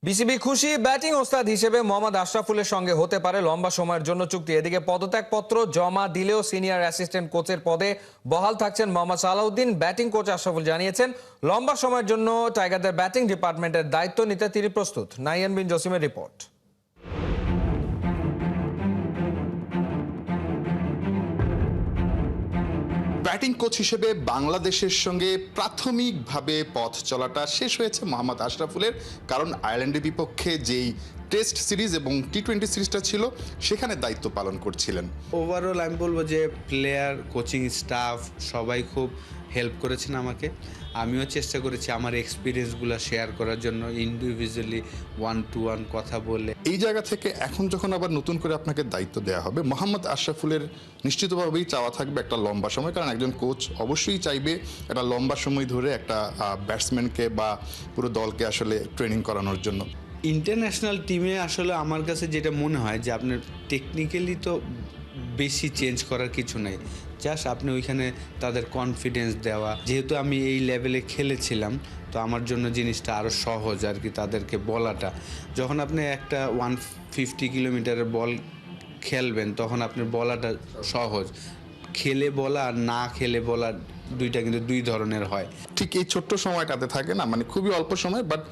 BCB খুশি, batting ওস্তাদ হিসেবে মোহাম্মদ আশরাফুলের সঙ্গে হতে পারে লম্বা সময়ের জন্য চুক্তি। এদিকে পদত্যাগপত্র জমা দিলেও সিনিয়র অ্যাসিস্ট্যান্ট কোচের পদে বহাল থাকছেন মোহাম্মদ সালাউদ্দিন। ব্যাটিং কোচ আশরাফুল জানিয়েছেন লম্বা সময়ের জন্য টাইগারদের ব্যাটিং ডিপার্টমেন্টের দায়িত্ব নিতে তিনি প্রস্তুত। নাইয়ান বিন জসিমের রিপোর্ট। ব্যাটিং কোচ হিসেবে বাংলাদেশের সঙ্গে প্রাথমিকভাবে পথ চলাটা শেষ হয়েছে মোহাম্মদ আশরাফুলের, কারণ আয়ারল্যান্ডের বিপক্ষে যেই টেস্ট সিরিজ এবং টি-20 সিরিজটা ছিল সেখানে দায়িত্ব পালন করছিলেন। ওভারঅল আমি বলবো যে প্লেয়ার, কোচিং স্টাফ সবাই খুব হেল্প করেছেন আমাকে। আমিও চেষ্টা করেছি আমার এক্সপিরিয়েন্সগুলো শেয়ার করার জন্য, ইন্ডিভিজুয়ালি ওয়ান টু ওয়ান কথা বলে। এই জায়গা থেকে এখন যখন আবার নতুন করে আপনাকে দায়িত্ব দেওয়া হবে, মোহাম্মদ আশরাফুলের নিশ্চিতভাবেই চাওয়া থাকবে একটা লম্বা সময়, কারণ একজন কোচ অবশ্যই চাইবে একটা লম্বা সময় ধরে একটা ব্যাটসম্যানকে বা পুরো দলকে আসলে ট্রেনিং করানোর জন্য। ইন্টারন্যাশনাল টিমে আসলে আমার কাছে যেটা মনে হয় যে আপনার টেকনিক্যালি তো বেশি চেঞ্জ করার কিছু নাই, জাস্ট আপনি ওইখানে তাদের কনফিডেন্স দেওয়া। যেহেতু আমি এই লেভেলে খেলেছিলাম, তো আমার জন্য জিনিসটা আরও সহজ আর কি, তাদেরকে বলাটা। যখন আপনি একটা 150 কিলোমিটারের বল খেলবেন তখন আপনার বলাটা সহজ। খেলে বলা আর না খেলে বলা দুইটা কিন্তু দুই ধরনের হয়। ঠিক এই ছোট্ট সময়টাতে থাকে না, মানে খুবই অল্প সময়, বাট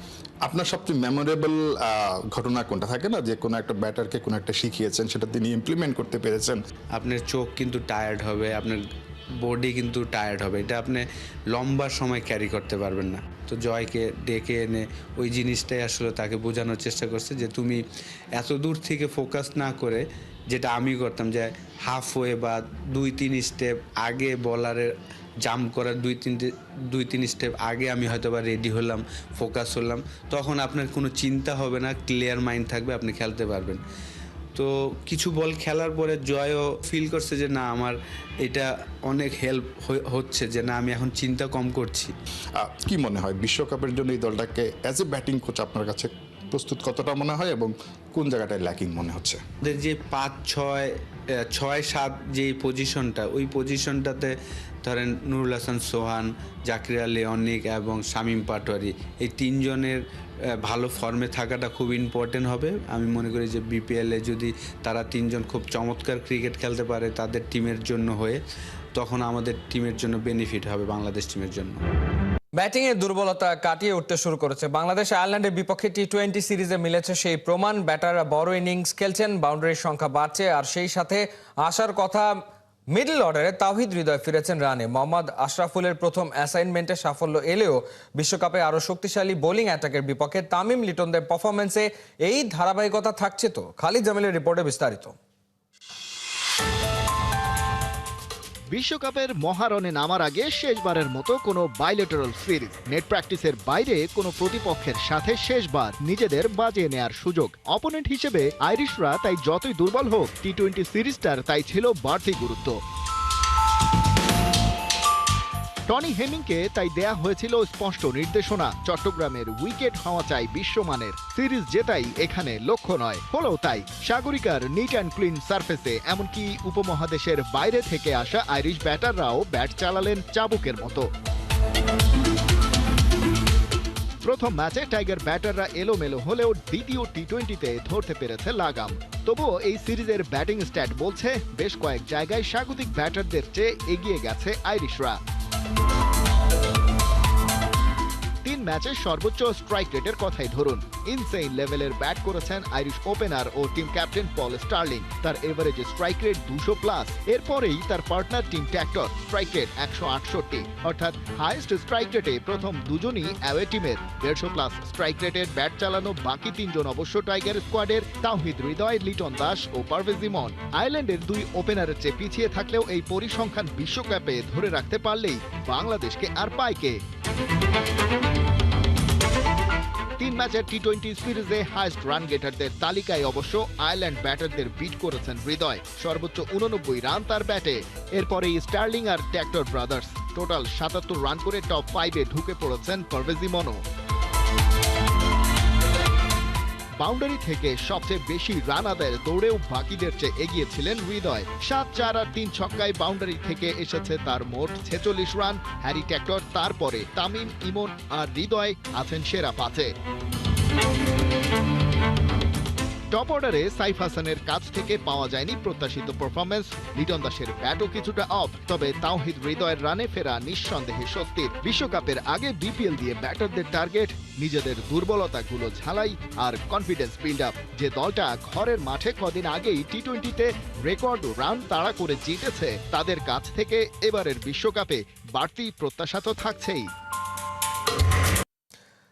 আপনার সবচেয়ে মেমোরেবল ঘটনা কোনটা থাকে না, যে কোনো একটা ব্যাটারকে কোনো একটা শিখিয়েছেন, সেটা তিনি ইমপ্লিমেন্ট করতে পেরেছেন। আপনার চোখ কিন্তু টায়ার্ড হবে, আপনার বডি কিন্তু টায়ার্ড হবে, এটা আপনি লম্বা সময় ক্যারি করতে পারবেন না। তো জয়কে ডেকে এনে ওই জিনিসটাই আসলে তাকে বোঝানোর চেষ্টা করছে যে তুমি এত দূর থেকে ফোকাস না করে, যেটা আমি করতাম যে হাফওয়ে বা 2-3 স্টেপ আগে বলারের জাম্প করার 2-3 স্টেপ আগে আমি হয়তো বা রেডি হলাম, ফোকাস হলাম, তখন আপনার কোনো চিন্তা হবে না, ক্লিয়ার মাইন্ড থাকবে, আপনি খেলতে পারবেন। তো কিছু বল খেলার পরে জয়ও ফিল করছে যে না, আমার এটা অনেক হেল্প হচ্ছে, যে না আমি এখন চিন্তা কম করছি। কি মনে হয় বিশ্বকাপের জন্য এই দলটাকে অ্যাজ এ ব্যাটিং কোচ আপনার কাছে প্রস্তুত কতটা মনে হয়, এবং কোন জায়গাটায় ল্যাকিং মনে হচ্ছে? ওদের যে 5-6-7 যে পজিশনটা, ওই পজিশনটাতে ধরেন নুরুল হাসান সোহান, জাকির আলী অনিক এবং শামীম পাটোয়ারি, এই তিনজনের ভালো ফর্মে থাকাটা খুব ইম্পর্টেন্ট হবে। আমি মনে করি যে বিপিএলে যদি তারা তিনজন খুব চমৎকার ক্রিকেট খেলতে পারে তাদের টিমের জন্য হয়ে, তখন আমাদের টিমের জন্য বেনিফিট হবে, বাংলাদেশ টিমের জন্য। ব্যাটিং এর দুর্বলতা কাটিয়ে উঠতে শুরু করেছে বাংলাদেশ। আয়ারল্যান্ডের বিপক্ষে টি-20 সিরিজে মিলেছে সেই প্রমাণ। ব্যাটাররা বড় ইনিংস খেলছেন, বাউন্ডারির সংখ্যা বাড়ছে, আর সেই সাথে আসার কথা মিডল অর্ডারে তাওহিদ হৃদয় ফিরেছেন রানে। মোহাম্মদ আশরাফুলের প্রথম অ্যাসাইনমেন্টে সাফল্য এলেও বিশ্বকাপে আরো শক্তিশালী বোলিং অ্যাটাকের বিপক্ষে তামিম লিটনদের পারফরমেন্সে এই ধারাবাহিকতা থাকছে তো? খালিদ জামিলের রিপোর্টে বিস্তারিত। বিশ্বকাপের মহারণে নামার আগে শেষবারের মতো কোনো বাইলেটারাল সিরিজ, নেট প্র্যাকটিসের বাইরে কোনো প্রতিপক্ষের সাথে শেষবার নিজেদের বাজিয়ে নেয়ার সুযোগ। অপোনেন্ট হিসেবে আইরিশরা তাই যতই দুর্বল হোক, টি-20 সিরিজটার তাই ছিল বাড়তি গুরুত্ব। টনি হেমিংকে তাই দেয়া হয়েছিল স্পষ্ট নির্দেশনা, চট্টগ্রামের উইকেট হওয়া চাই বিশ্বমানের, সিরিজ জেতাই এখানে লক্ষ্য নয়। হলো তাই, সাগরিকার নিট অ্যান্ড ক্লিন সারফেসে এমনকি উপমহাদেশের বাইরে থেকে আসা আইরিশ ব্যাটাররাও ব্যাট চালালেন চাবুকের মতো। প্রথম ম্যাচে টাইগার ব্যাটাররা এলোমেলো হলেও দ্বিতীয় টি-20তে ধরতে পেরেছে লাগাম। তবুও এই সিরিজের ব্যাটিং স্ট্যাট বলছে বেশ কয়েক জায়গায় স্বাগতিক ব্যাটারদের চেয়ে এগিয়ে গেছে আইরিশরা। 3 ম্যাচে সর্বোচ্চ স্ট্রাইক রেটের কথাই ধরুন। ইনসেইন লেভেলের ব্যাট করেছেন আইরিশ ওপেনার ও টিম ক্যাপ্টেন পল স্টার্লিং। তার এভারেজ স্ট্রাইক রেট 200+। এরপরেই তার partner team tractor, strike rate 168, অর্থাৎ হাইয়েস্ট স্ট্রাইক রেটে প্রথম দুজনই অ্যাওয়ে টিমের। 150+ স্ট্রাইক রেটের ব্যাট চালানো বাকি 3 জন অবশ্য টাইগার স্কোয়াডের, তাওহিদ হৃদয়, লিটন দাস ও পারভেজ ইমন। আয়ারল্যান্ডের 2 ওপেনারের চেয়ে পিছিয়ে থাকলেও এই পরিসংখ্যান বিশ্বকাপে ধরে রাখতে পারলেই বাংলাদেশকে আর পায় কে? 3 ম্যাচের টি-20 সিরিজে হাইস্ট রান গেটারদের তালিকায় অবশ্য আয়ারল্যান্ড ব্যাটারদের বিট করেছেন হৃদয়, সর্বোচ্চ 89 রান তার ব্যাটে। এরপরেই স্টার্লিং আর ট্যাক্টর ব্রাদার্স, টোটাল 77 রান করে টপ 5-এ ঢুকে পড়েছেন পারভেজ ইমনও। বাউন্ডারি থেকে সবচেয়ে বেশি রান আদায়ের দৌড়েও বাকিদের চেয়ে এগিয়ে ছিলেন হৃদয়। 7-4 আর 3 ছক্কায় বাউন্ডারি থেকে এসেছে তার মোট 46 রান। হ্যারি ট্যাক্টর, তারপরে তামিম, ইমন আর হৃদয় আছেন সেরা 5-এ। টপ অর্ডারে সাইফ হাসানের কাছ থেকে পাওয়া যায়নি প্রত্যাশিত পারফরমেন্স। লিটন দাসের ব্যাটও কিছুটা অফ, তবে তাওহিদ হৃদয়ের রানে ফেরা নিঃসন্দেহে স্বস্তির। বিশ্বকাপের আগে বিপিএল দিয়ে ব্যাটারদের টার্গেট নিজেদের দুর্বলতাগুলো ঝালাই আর কনফিডেন্স বিল্ড আপ। যে দলটা ঘরের মাঠে কদিন আগেই টি-20-তে রেকর্ড রান তাড়া করে জিতেছে, তাদের কাছ থেকে এবারের বিশ্বকাপে বাড়তি প্রত্যাশা তো থাকছেই।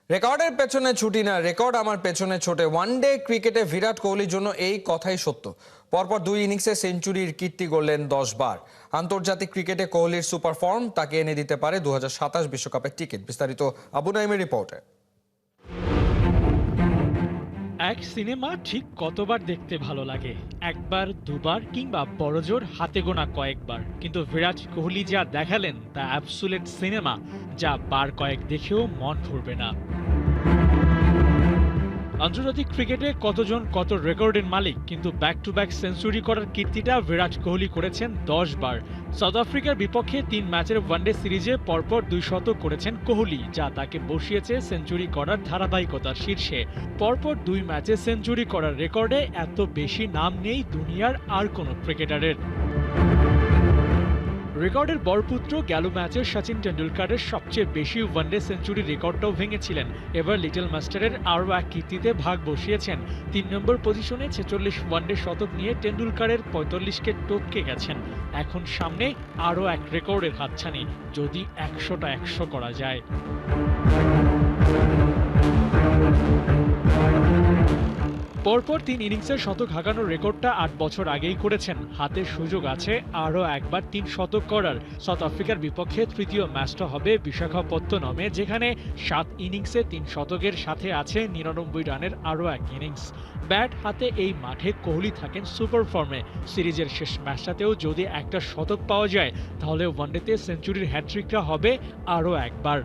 রেকর্ডের পেছনে ছুটি না, রেকর্ড আমার পেছনে ছোটে। ওয়ানডে ক্রিকেটে বিরাট কোহলির জন্য এই কথাই সত্য। পরপর 2 ইনিংসে সেঞ্চুরির কীর্তি গড়লেন 10 বার। আন্তর্জাতিক ক্রিকেটে কোহলির সুপার ফর্ম তাকে এনে দিতে পারে 2027 বিশ্বকাপের টিকিট। বিস্তারিত আবু নাইমের রিপোর্টে। এক সিনেমা ঠিক কতবার দেখতে ভালো লাগে? একবার, দুবার কিংবা বড়জোর হাতে গোনা কয়েকবার। কিন্তু বিরাট কোহলি যা দেখালেন তা অ্যাবসুলেট সিনেমা, যা বার কয়েক দেখেও মন ভরবে না। আন্তর্জাতিক ক্রিকেটে কতজন কত রেকর্ডের মালিক, কিন্তু ব্যাক টু ব্যাক সেঞ্চুরি করার কীর্তিটা বিরাট কোহলি করেছেন 10 বার। সাউথ আফ্রিকার বিপক্ষে 3 ম্যাচের ওয়ানডে সিরিজে পরপর 2 শতক করেছেন কোহলি, যা তাকে বসিয়েছে সেঞ্চুরি করার ধারাবাহিকতার শীর্ষে। পরপর 2 ম্যাচে সেঞ্চুরি করার রেকর্ডে এত বেশি নাম নেই দুনিয়ার আর কোনো ক্রিকেটারের। রেকর্ডের বরপুত্র গেল ম্যাচে সচিন টেন্ডুলকারের সবচেয়ে বেশি ওয়ানডে সেঞ্চুরি রেকর্ডটাও ভেঙেছিলেন। এবার লিটল মাস্টারের আরও এক কীর্তিতে ভাগ বসিয়েছেন। 3 নম্বর পজিশনে 46 ওয়ানডে শতক নিয়ে টেন্ডুলকারের 45কে টপকে গেছেন। এখন সামনে আরও এক রেকর্ডের হাতছানি, যদি 100টা 100 করা যায়। পরপর 3 ইনিংসের শতক হাঁকানোর রেকর্ডটা 8 বছর আগেই করেছেন। হাতে সুযোগ আছে আরও একবার 3 শতক করার। সাউথ আফ্রিকার বিপক্ষে তৃতীয় ম্যাচটা হবে বিশাখাপত্তনমে, যেখানে 7 ইনিংসে 3 শতকের সাথে আছে 99 রানের আরও এক ইনিংস। ব্যাট হাতে এই মাঠে কোহলি থাকেন সুপার ফর্মে। সিরিজের শেষ ম্যাচটাতেও যদি একটা শতক পাওয়া যায়, তাহলে ওয়ানডেতে সেঞ্চুরির হ্যাট্রিকটা হবে আরও একবার।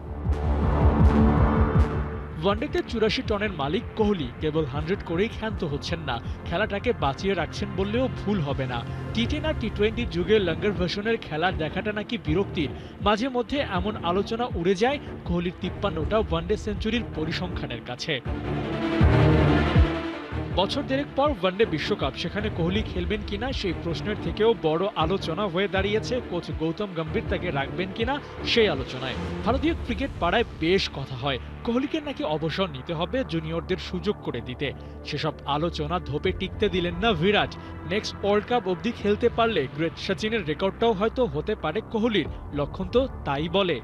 ওয়ানডেতে 84 টনের মালিক কোহলি কেবল 100 করেই ক্ষান্ত হচ্ছেন না, খেলাটাকে বাঁচিয়ে রাখছেন বললেও ভুল হবে না। টি10 আর টি20 যুগে লঙ্গার ভার্সনের খেলার দেখাটা নাকি বিরক্তির। মাঝে মধ্যে এমন আলোচনা উড়ে যায় কোহলির 53টা ওয়ানডে সেঞ্চুরির পরিসংখ্যানের কাছে। বছর দেড়েক পর ওয়ানডে বিশ্বকাপ, সেখানে কোহলি খেলবেন কিনা সেই প্রশ্নের থেকেও বড় আলোচনা হয়ে দাঁড়িয়েছে কোচ গৌতম গম্ভীর তাকে রাখবেন কিনা সেই আলোচনায়। ভারতীয় ক্রিকেট পাড়ায় বেশ কথা হয় কোহলিকে নাকি অবসর নিতে হবে জুনিয়রদের সুযোগ করে দিতে। সেসব আলোচনা ধোপে টিকতে দিলেন না বিরাট। নেক্সট ওয়ার্ল্ড কাপ অবধি খেলতে পারলে গ্রেট সচিনের রেকর্ডটাও হয়তো হতে পারে কোহলির। লক্ষণ তো তাই বলে।